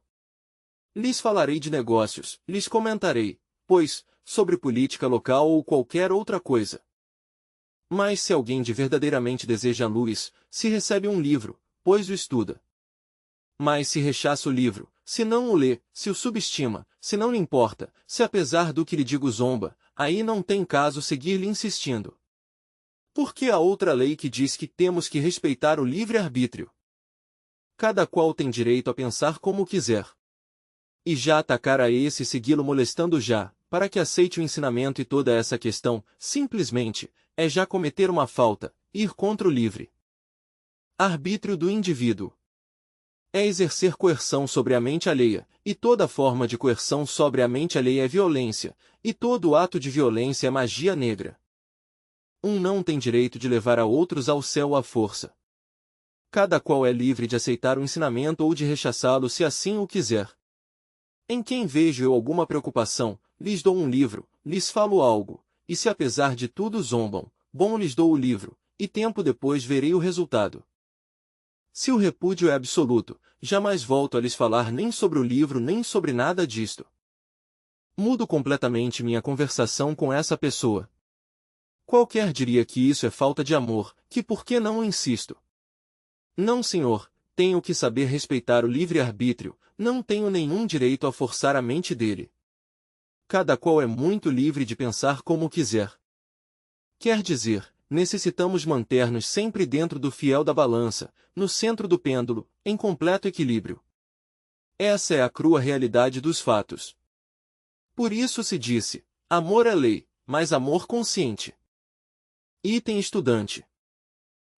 Lhes falarei de negócios, lhes comentarei, pois, sobre política local ou qualquer outra coisa. Mas se alguém de verdadeiramente deseja a luz, se recebe um livro, pois o estuda. Mas se rechaça o livro, se não o lê, se o subestima, se não lhe importa, se apesar do que lhe digo zomba, aí não tem caso seguir-lhe insistindo. Porque há outra lei que diz que temos que respeitar o livre-arbítrio. Cada qual tem direito a pensar como quiser. E já atacar a esse e segui-lo molestando já, para que aceite o ensinamento e toda essa questão, simplesmente, é já cometer uma falta, ir contra o livre arbítrio do indivíduo. É exercer coerção sobre a mente alheia, e toda forma de coerção sobre a mente alheia é violência, e todo ato de violência é magia negra. Não tem direito de levar a outros ao céu à força. Cada qual é livre de aceitar o ensinamento ou de rechaçá-lo se assim o quiser. Em quem vejo eu alguma preocupação, lhes dou um livro, lhes falo algo, e se apesar de tudo zombam, bom lhes dou o livro, e tempo depois verei o resultado. Se o repúdio é absoluto, jamais volto a lhes falar nem sobre o livro nem sobre nada disto. Mudo completamente minha conversação com essa pessoa. Qualquer diria que isso é falta de amor, que por que não insisto? Não, senhor, tenho que saber respeitar o livre-arbítrio, não tenho nenhum direito a forçar a mente dele. Cada qual é muito livre de pensar como quiser. Quer dizer, necessitamos manter-nos sempre dentro do fiel da balança, no centro do pêndulo, em completo equilíbrio. Essa é a crua realidade dos fatos. Por isso se disse, amor é lei, mas amor consciente. Item estudante.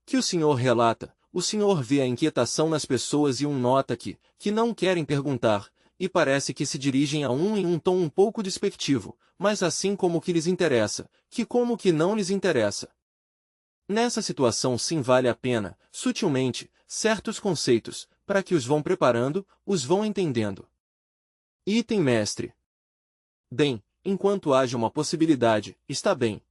Que o senhor relata, o senhor vê a inquietação nas pessoas e nota que não querem perguntar, e parece que se dirigem a um em um tom um pouco despectivo, mas assim como que lhes interessa, que como que não lhes interessa. Nessa situação sim vale a pena, sutilmente, certos conceitos, para que os vão preparando, os vão entendendo. Item mestre. Bem, enquanto haja uma possibilidade, está bem.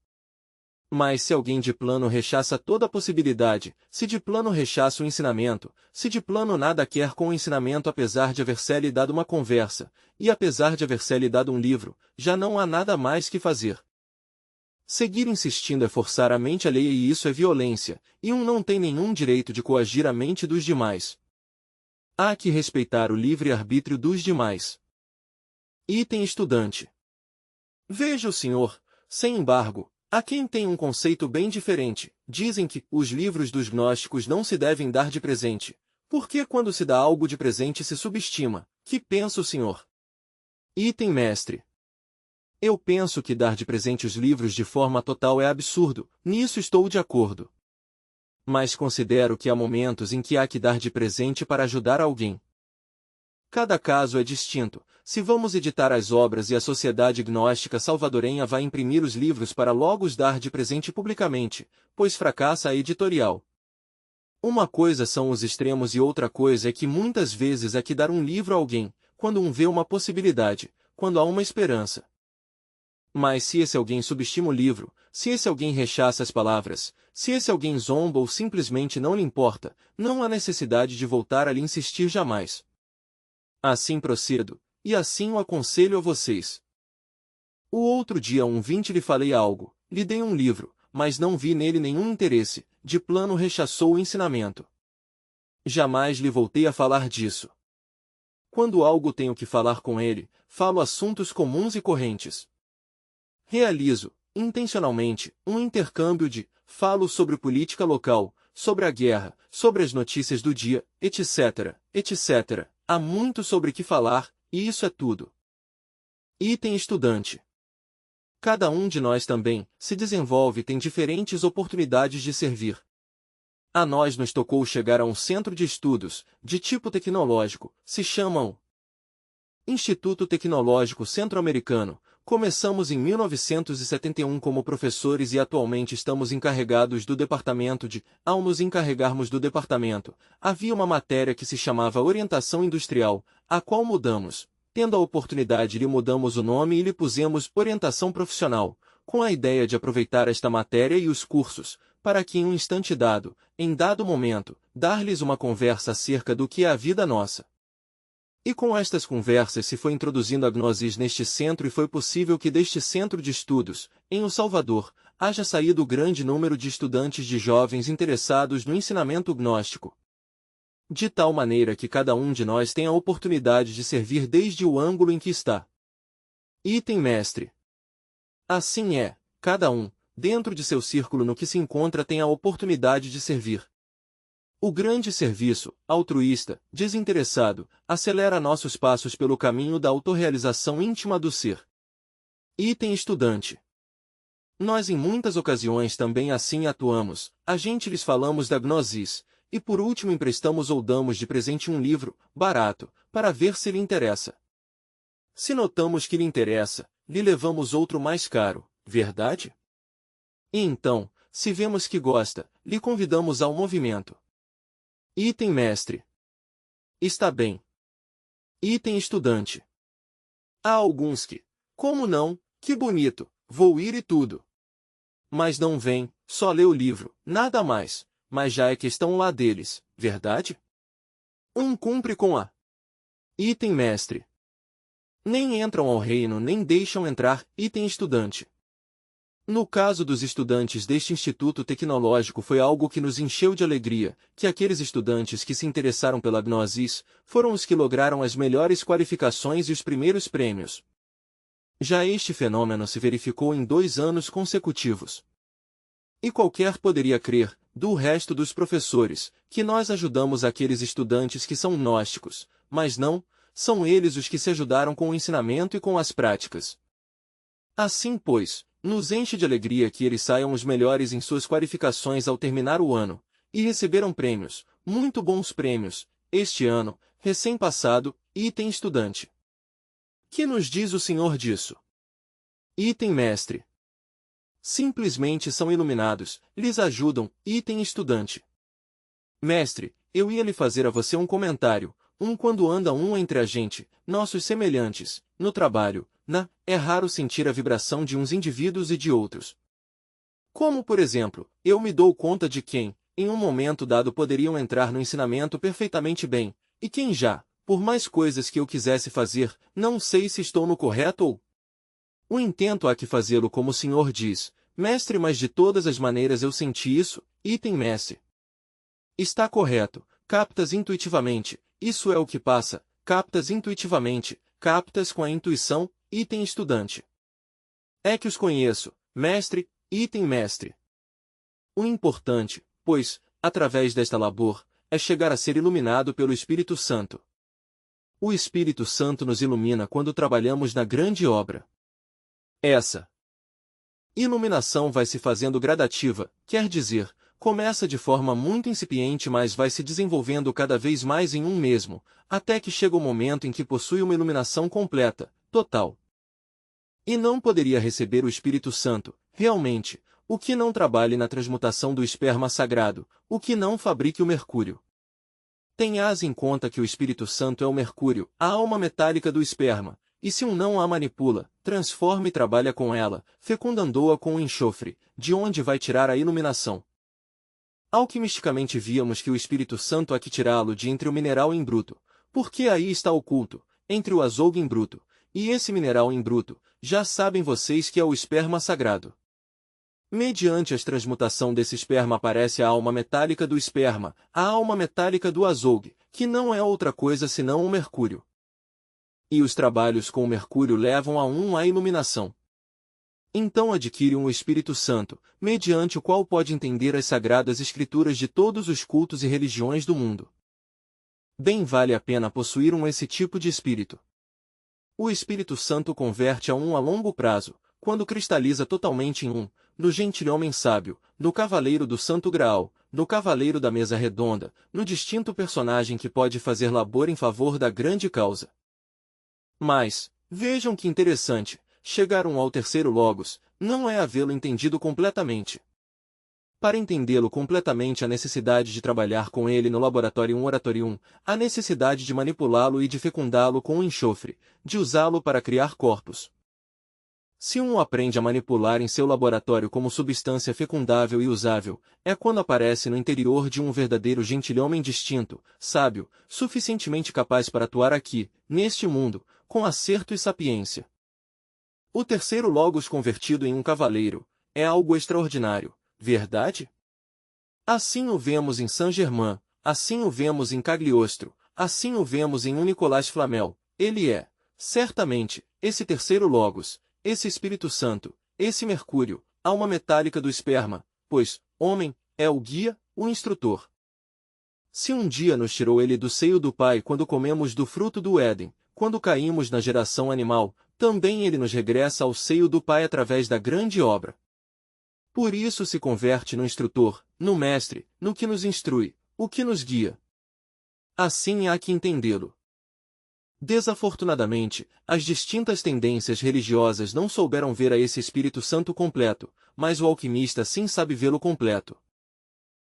Mas se alguém de plano rechaça toda a possibilidade, se de plano rechaça o ensinamento, se de plano nada quer com o ensinamento apesar de haver-se-lhe dado uma conversa, e apesar de haver-se-lhe dado um livro, já não há nada mais que fazer. Seguir insistindo é forçar a mente alheia e isso é violência, e um não tem nenhum direito de coagir a mente dos demais. Há que respeitar o livre-arbítrio dos demais. Item estudante. Veja o senhor, sem embargo, há quem tem um conceito bem diferente. Dizem que os livros dos gnósticos não se devem dar de presente, porque quando se dá algo de presente se subestima. Que pensa o senhor? Item mestre. Eu penso que dar de presente os livros de forma total é absurdo, nisso estou de acordo. Mas considero que há momentos em que há que dar de presente para ajudar alguém. Cada caso é distinto. Se vamos editar as obras e a Sociedade Gnóstica Salvadorenha vai imprimir os livros para logo os dar de presente publicamente, pois fracassa a editorial. Uma coisa são os extremos e outra coisa é que muitas vezes é que dar um livro a alguém, quando um vê uma possibilidade, quando há uma esperança. Mas se esse alguém subestima o livro, se esse alguém rechaça as palavras, se esse alguém zomba ou simplesmente não lhe importa, não há necessidade de voltar a lhe insistir jamais. Assim procedo, e assim o aconselho a vocês. O outro dia lhe falei algo, lhe dei um livro, mas não vi nele nenhum interesse, de plano rechaçou o ensinamento. Jamais lhe voltei a falar disso. Quando algo tenho que falar com ele, falo assuntos comuns e correntes. Realizo, intencionalmente, um intercâmbio falo sobre política local, sobre a guerra, sobre as notícias do dia, etc., etc. Há muito sobre que falar, e isso é tudo. Item estudante. Cada um de nós também se desenvolve e tem diferentes oportunidades de servir. A nós nos tocou chegar a um centro de estudos, de tipo tecnológico, se chama Instituto Tecnológico Centro-Americano. Começamos em 1971 como professores e atualmente estamos encarregados do departamento Ao nos encarregarmos do departamento, havia uma matéria que se chamava Orientação Industrial, a qual mudamos. Tendo a oportunidade lhe mudamos o nome e lhe pusemos Orientação Profissional, com a ideia de aproveitar esta matéria e os cursos, para que em um instante dado, em dado momento, dar-lhes uma conversa acerca do que é a vida nossa. E com estas conversas se foi introduzindo a gnosis neste centro e foi possível que deste centro de estudos, em El Salvador, haja saído grande número de estudantes de jovens interessados no ensinamento gnóstico. De tal maneira que cada um de nós tem a oportunidade de servir desde o ângulo em que está. Item mestre. Assim é, cada um, dentro de seu círculo no que se encontra tem a oportunidade de servir. O grande serviço, altruísta, desinteressado, acelera nossos passos pelo caminho da autorrealização íntima do ser. Item estudante. Nós em muitas ocasiões também assim atuamos, a gente lhes falamos da gnosis, e por último emprestamos ou damos de presente um livro, barato, para ver se lhe interessa. Se notamos que lhe interessa, lhe levamos outro mais caro, verdade? E então, se vemos que gosta, lhe convidamos ao movimento. Item mestre. Está bem. Item estudante. Há alguns que, como não, que bonito, vou ir e tudo. Mas não vem, só lê o livro, nada mais, mas já é questão lá deles, verdade? Cumpre com a. Item mestre. Nem entram ao reino nem deixam entrar, item estudante. No caso dos estudantes deste Instituto Tecnológico foi algo que nos encheu de alegria, que aqueles estudantes que se interessaram pela gnosis, foram os que lograram as melhores qualificações e os primeiros prêmios. Já este fenômeno se verificou em 2 anos consecutivos. E qualquer poderia crer, do resto dos professores, que nós ajudamos aqueles estudantes que são gnósticos, mas não, são eles os que se ajudaram com o ensinamento e com as práticas. Assim, pois, nos enche de alegria que eles saiam os melhores em suas qualificações ao terminar o ano, e receberam prêmios, muito bons prêmios, este ano, recém-passado, item estudante. Que nos diz o Senhor disso? Item mestre. Simplesmente são iluminados, lhes ajudam, item estudante. Mestre, eu ia lhe fazer a você um comentário, quando anda entre a gente, nossos semelhantes, no trabalho, é raro sentir a vibração de uns indivíduos e de outros. Como, por exemplo, eu me dou conta de quem, em um momento dado poderiam entrar no ensinamento perfeitamente bem, e quem já, por mais coisas que eu quisesse fazer, não sei se estou no correto ou... O intento há que fazê-lo como o Senhor diz, mestre, mas de todas as maneiras eu senti isso, item mestre. Está correto, captas intuitivamente, isso é o que passa, captas intuitivamente, captas com a intuição, item estudante. É que os conheço, mestre, item mestre. O importante, pois, através desta labor, é chegar a ser iluminado pelo Espírito Santo. O Espírito Santo nos ilumina quando trabalhamos na grande obra. Essa iluminação vai se fazendo gradativa, quer dizer, começa de forma muito incipiente, mas vai se desenvolvendo cada vez mais em um mesmo, até que chega o momento em que possui uma iluminação completa, total. E não poderia receber o Espírito Santo, realmente, o que não trabalhe na transmutação do esperma sagrado, o que não fabrique o mercúrio. Tenhas em conta que o Espírito Santo é o mercúrio, a alma metálica do esperma, e se não a manipula, transforma e trabalha com ela, fecundando-a com o enxofre, de onde vai tirar a iluminação. Alquimisticamente víamos que o Espírito Santo há que tirá-lo de entre o mineral em bruto, porque aí está oculto, entre o azougue em bruto, e esse mineral em bruto, já sabem vocês que é o esperma sagrado. Mediante a transmutação desse esperma aparece a alma metálica do esperma, a alma metálica do azougue, que não é outra coisa senão o mercúrio. E os trabalhos com o mercúrio levam à iluminação. Então adquire o Espírito Santo, mediante o qual pode entender as sagradas escrituras de todos os cultos e religiões do mundo. Bem vale a pena possuir esse tipo de espírito. O Espírito Santo converte a longo prazo, quando cristaliza totalmente em no gentilhomem sábio, no cavaleiro do Santo Graal, no cavaleiro da mesa redonda, no distinto personagem que pode fazer labor em favor da grande causa. Mas, vejam que interessante, chegaram ao terceiro logos, não é havê-lo entendido completamente. Para entendê-lo completamente há necessidade de trabalhar com ele no laboratório oratorium, há necessidade de manipulá-lo e de fecundá-lo com o enxofre, de usá-lo para criar corpos. Se o aprende a manipular em seu laboratório como substância fecundável e usável, é quando aparece no interior de um verdadeiro gentilhomem distinto, sábio, suficientemente capaz para atuar aqui, neste mundo, com acerto e sapiência. O terceiro logos convertido em cavaleiro, é algo extraordinário, verdade? Assim o vemos em Saint-Germain, assim o vemos em Cagliostro, assim o vemos em Nicolas Flamel, ele é, certamente, esse terceiro logos, esse Espírito Santo, esse mercúrio, alma metálica do esperma, pois, homem, é o guia, o instrutor. Se um dia nos tirou ele do seio do Pai quando comemos do fruto do Éden, quando caímos na geração animal, também ele nos regressa ao seio do Pai através da grande obra. Por isso se converte no instrutor, no mestre, no que nos instrui, o que nos guia. Assim há que entendê-lo. Desafortunadamente, as distintas tendências religiosas não souberam ver a esse Espírito Santo completo, mas o alquimista sim sabe vê-lo completo.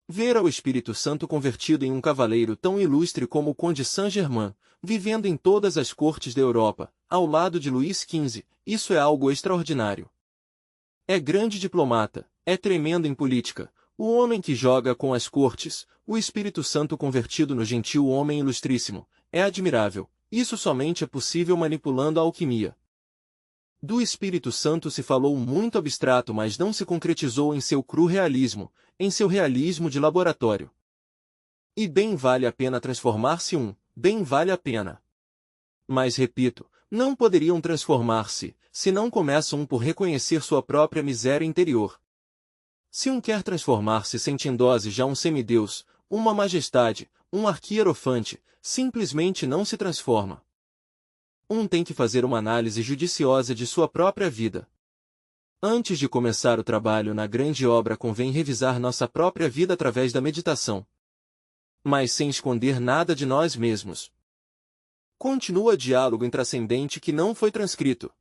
Ver ao Espírito Santo convertido em cavaleiro tão ilustre como o Conde Saint-Germain, vivendo em todas as cortes da Europa, ao lado de Luís XV, isso é algo extraordinário. É grande diplomata, é tremendo em política, o homem que joga com as cortes, o Espírito Santo convertido no gentil homem ilustríssimo, é admirável. Isso somente é possível manipulando a alquimia. Do Espírito Santo se falou muito abstrato, mas não se concretizou em seu cru realismo, em seu realismo de laboratório. E bem vale a pena transformar-se bem vale a pena. Mas repito, não poderiam transformar-se, se não começam por reconhecer sua própria miséria interior. Se quer transformar-se sente em dose já semideus, uma majestade, arquierofante, simplesmente não se transforma. Tem que fazer uma análise judiciosa de sua própria vida. Antes de começar o trabalho na grande obra convém revisar nossa própria vida através da meditação. Mas sem esconder nada de nós mesmos. Continua diálogo intrascendente que não foi transcrito.